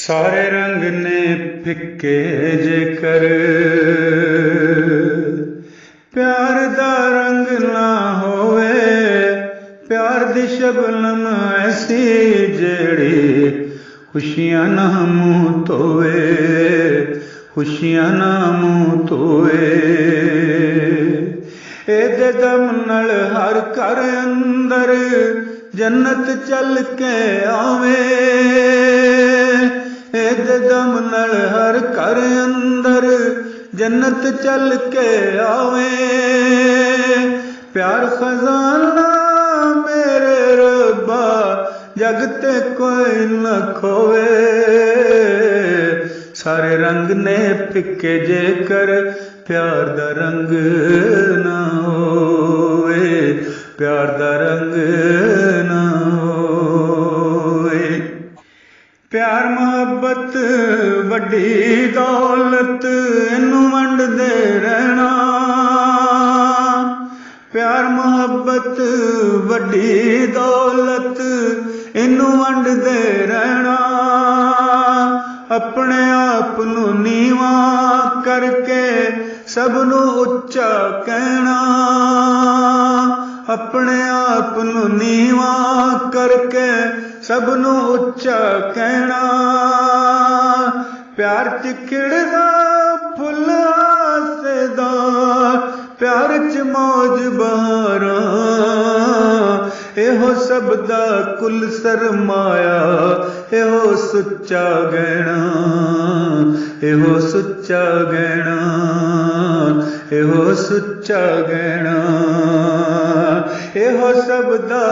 सारे रंग ने फिक्के जेकर प्यार दा रंग ना होवे, प्यार दी शबनम ऐसी जेड़ी खुशियां ना मुंह धोवे, खुशियां ना मुंह धोवे। एदे दम नाल हर घर अंदर जन्नत चल के आवे, एदे दम नाल हर घर अंदर जन्नत चल के आवे। प्यार खजाना मेरे रब्बा जगते कोई न खोवे, सारे रंग ने फिक्के जेकर प्यार दा रंग ना होवे, प्यार दा रंग ना होवे। प्यार मोहब्बत वड्डी दौलत इनू वंडदे रहना, प्यार मोहब्बत वड्डी दौलत इनू वंडदे रहना। अपने आप नू नीवा करके सबनू उच्चा कहना, अपने आप नू नीवा करके सबनू उच्चा कहना। प्यार च खिड़दा फुल आसेदार, प्यार च मौज बहारा, एहो सब दा कुल सरमाया, एहो सुच्चा गहना, एहो सुच्चा गहना, एहो सुच्चा गहना, एहो सब दा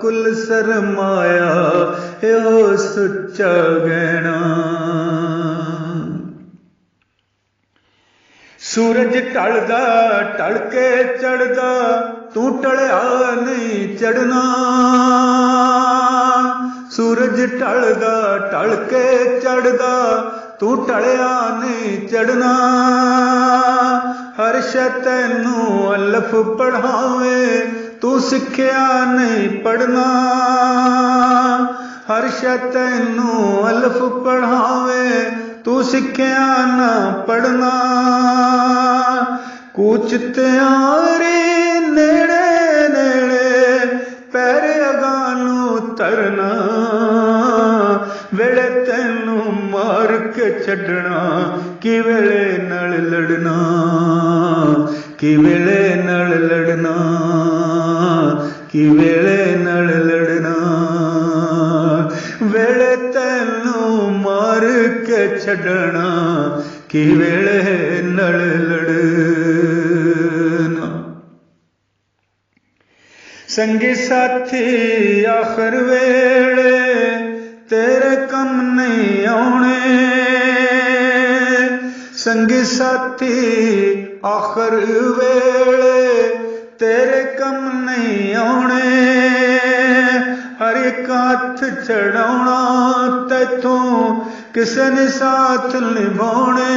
कुल सरमाया, एहो सुच्चा गहना। सूरज ढलदा ढल के चढ़दा, तू टलिया नहीं चढ़ना, सूरज ढलदा ढल के चढ़दा, तू टलिया नहीं चढ़ना। हर शै तैनू अलफ पढ़ावे, तू सिखिया नहीं पढ़ना, हर शै तैनू अलफ पढ़ावे, तू सिखिया ना पढ़ना। कूच त्यारी नेड़े नेड़े पैर अगानू तरना, वेले तैनू मार के छड़ना, कि वेले नाल लड़ना, कि वेले नाल लड़ना, कि वेले नाल लड़ना। वेले तैनू मार के छड़ना, कि वेले नाल लड़ना। संगी साथी आखिर वेले तेरे कम नहीं आने, संगी साथी आखिर वेले तेरे कम नहीं आने। हर एक हाथ चढ़ाउणा तैथों किसे ने साथ निभाने,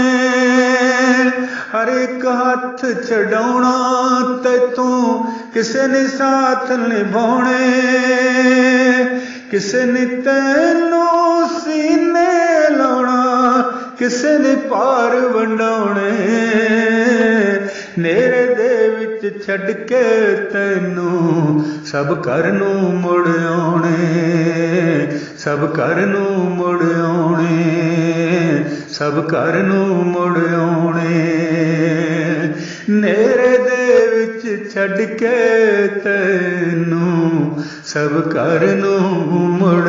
हर एक हाथ चढ़ाउणा तैथों किसे ने साथ निभाने। किसे ने तैनू सीने लाउणा, किसे ने पार वंडाउणे, नेरे दे विच छड़ के तैनू सब घर नू मुड़ आउणे, सब घर नू मुड़ आउणे, सब घर नू मुड़ आउणे। नेरे दे विच छड़ के तैनू सब घर नू मुड़